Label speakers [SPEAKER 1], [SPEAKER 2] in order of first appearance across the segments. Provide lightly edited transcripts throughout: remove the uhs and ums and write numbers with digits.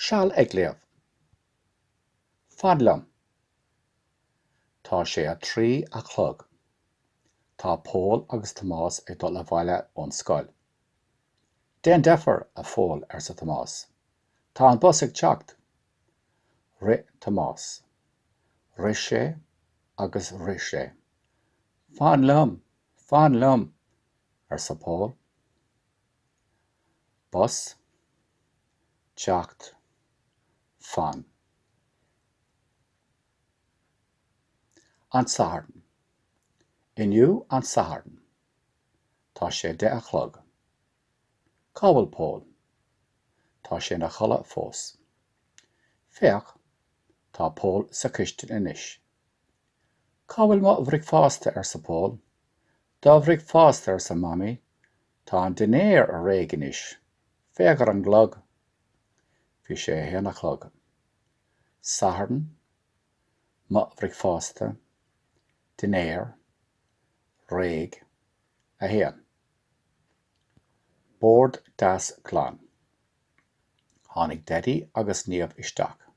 [SPEAKER 1] Seall ag Léamh. Fad liom. Tá sé a trí a chlog. Tá Paul agus Tomás ag dul le bhaile ón scoil. Déan deafar a fóil ar sa Tomás. Tá an bus ag teacht. Ri Tomás. Ris sé agus ris sé. Fáin liom ar sa Paul. Bus, teacht, fan. An sahardan. Inniu an sahardan. Tá sé de a chlog. Cabhfuil Paul. Tá sé na chola fós. Féach, tá Paul sa ciste inis. Cabhfuil mo bhric fásta ar sa Paul. Dá bhric fásta ar sa mami. Tá an dinéir a réig inis. Féagar an glog. Bhí sé héana chlog. Sahardan, mo bhric fásta, dinéir, réig, a héan. Bord das glán. Tháinig Daddy agus Níomh isteach.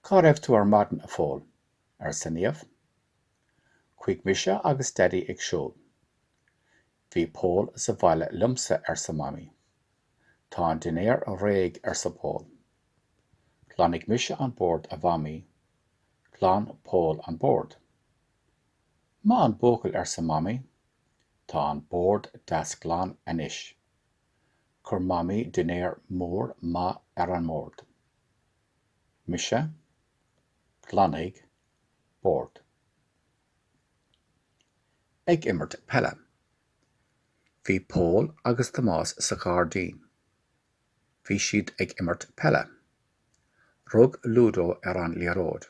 [SPEAKER 1] Cá raibh tú ar maidin a fóil, ar sa Níomh? Chuig Mise agus Daddy ag siúl. Bhí Paul sa bhaile lumsa ar sa mami. Tá an dinéir a réig ar sa Paul. Chlánig Mise an bord a bhamí. Chlán Paul an bord. Má an bócail ar sa mami. Tá an bord das glán inis. Chur mami dinéir mór má ar an mórd. Mise, chlánig, bord. Ag immert pelle. Bhí Paul agus Tomás sa Ghardín. Bhí siad ag immert pelle. Rug Ludo ar an líród.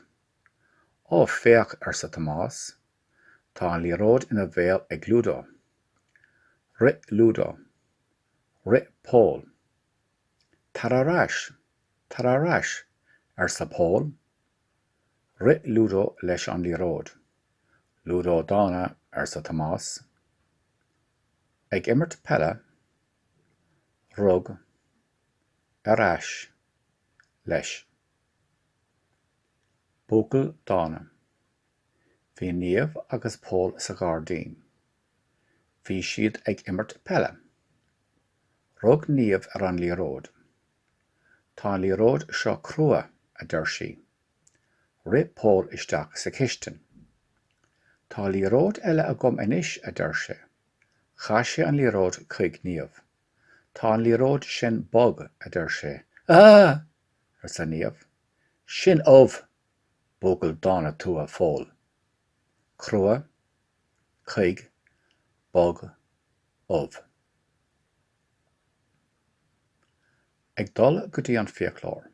[SPEAKER 1] Ó féach ar sa Tomás. Tá an líród ina bhéal ag Ludo. Ri Ludo. Ri Paul. Tararás ar sa Paul. Ri Ludo leis an líród. Ludo dána ar sa Tomás. Ag immert pelle. Rug. Arás. Leis. Bócail dána. Bhí Níomh agus Paul sa Ghardín. Bhí siad ag immert pelle. Rug Níomh ar an líród. Tá an líród seo crua a d'irsigh. Ri Paul isteach sa chistin. Tá líród eile a gom inis a d'irse. Chaise an líród chuig Níomh. Tá an líród sin bog a d'irse. Ar sa Níomh. Sin bócail dána tú a fóil. Crua, chuig, bog, Ag dul go dtí an fiaclór.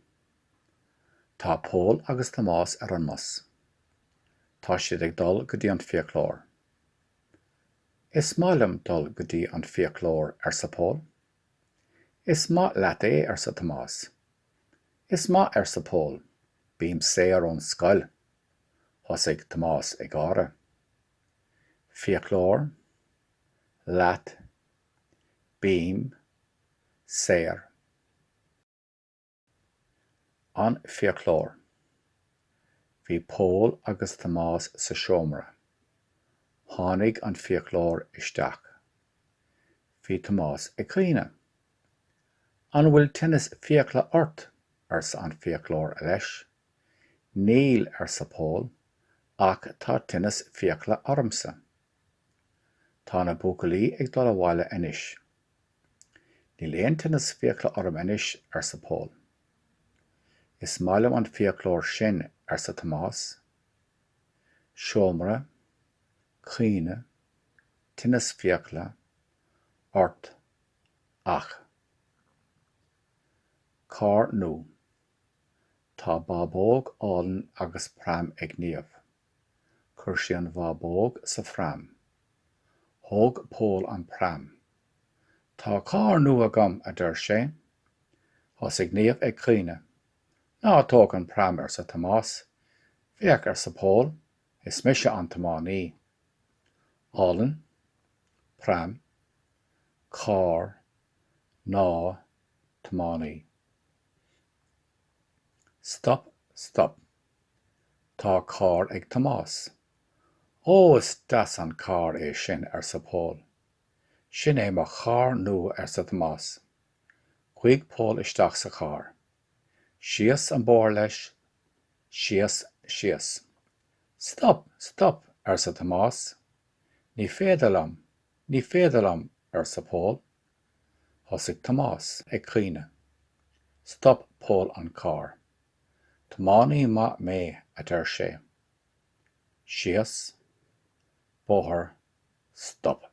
[SPEAKER 1] Tá Paul agus Tomás ar an mus. Tá siad ag dul go dtí an fiaclór. Is málam dul go dtí an fiaclór ar sa Paul? Is má leat é ar sa Tomás? Is má ar sa Paul? Bím sé ar ón scoil. Thosaigh Tomás ag ára. Fiaclór, leat, bím, séir. An fiaclór. Bhí Paul agus Tomás sa seomra. Tháinig an fiaclór isteach. Bhí Tomás ag cainte. An bhfuil tinnis fiacla ort ar sa an fiaclór leis. Níl ar sa Paul, ach tá tinnis fiacla ormsa. Tá na bócailí ag dul a bhaile inis. Níl aon tinnis fiacla orm inis ar sa Paul. Is málam an fiaclór sin ar sa Tomás. Seomra, cainte, tinnis fiacla, ort, ach. Cá nó. Tá bábóg álan agus pram ag Níomh. Chuir sé an bhábóg sa phram. Thóg Paul an pram. Tá cá nó agam a d'ir sé. Thosaigh Níomh ag cainte. Ná tóg an pram ar sa Tomás. Féach ar sa Paul. Is mise an Tománaí. Álan, pram, cár, ná, Tománaí. Stop, stop. Tá cár ag Tomás. Ó, is deas an cár é sin ar sa Pól. Sin é mar char nua ar sa Tomás. Chuig Pól isteach sa char. Síos an bór leis, síos, síos. Stop, stop ar sa Tomás. Ní féidir liom ar sa Pól. Thosaigh Tomás ag cainte. Stop Pól an car. Tománaí maith mé a deir sé. Síos, bóthar, stop.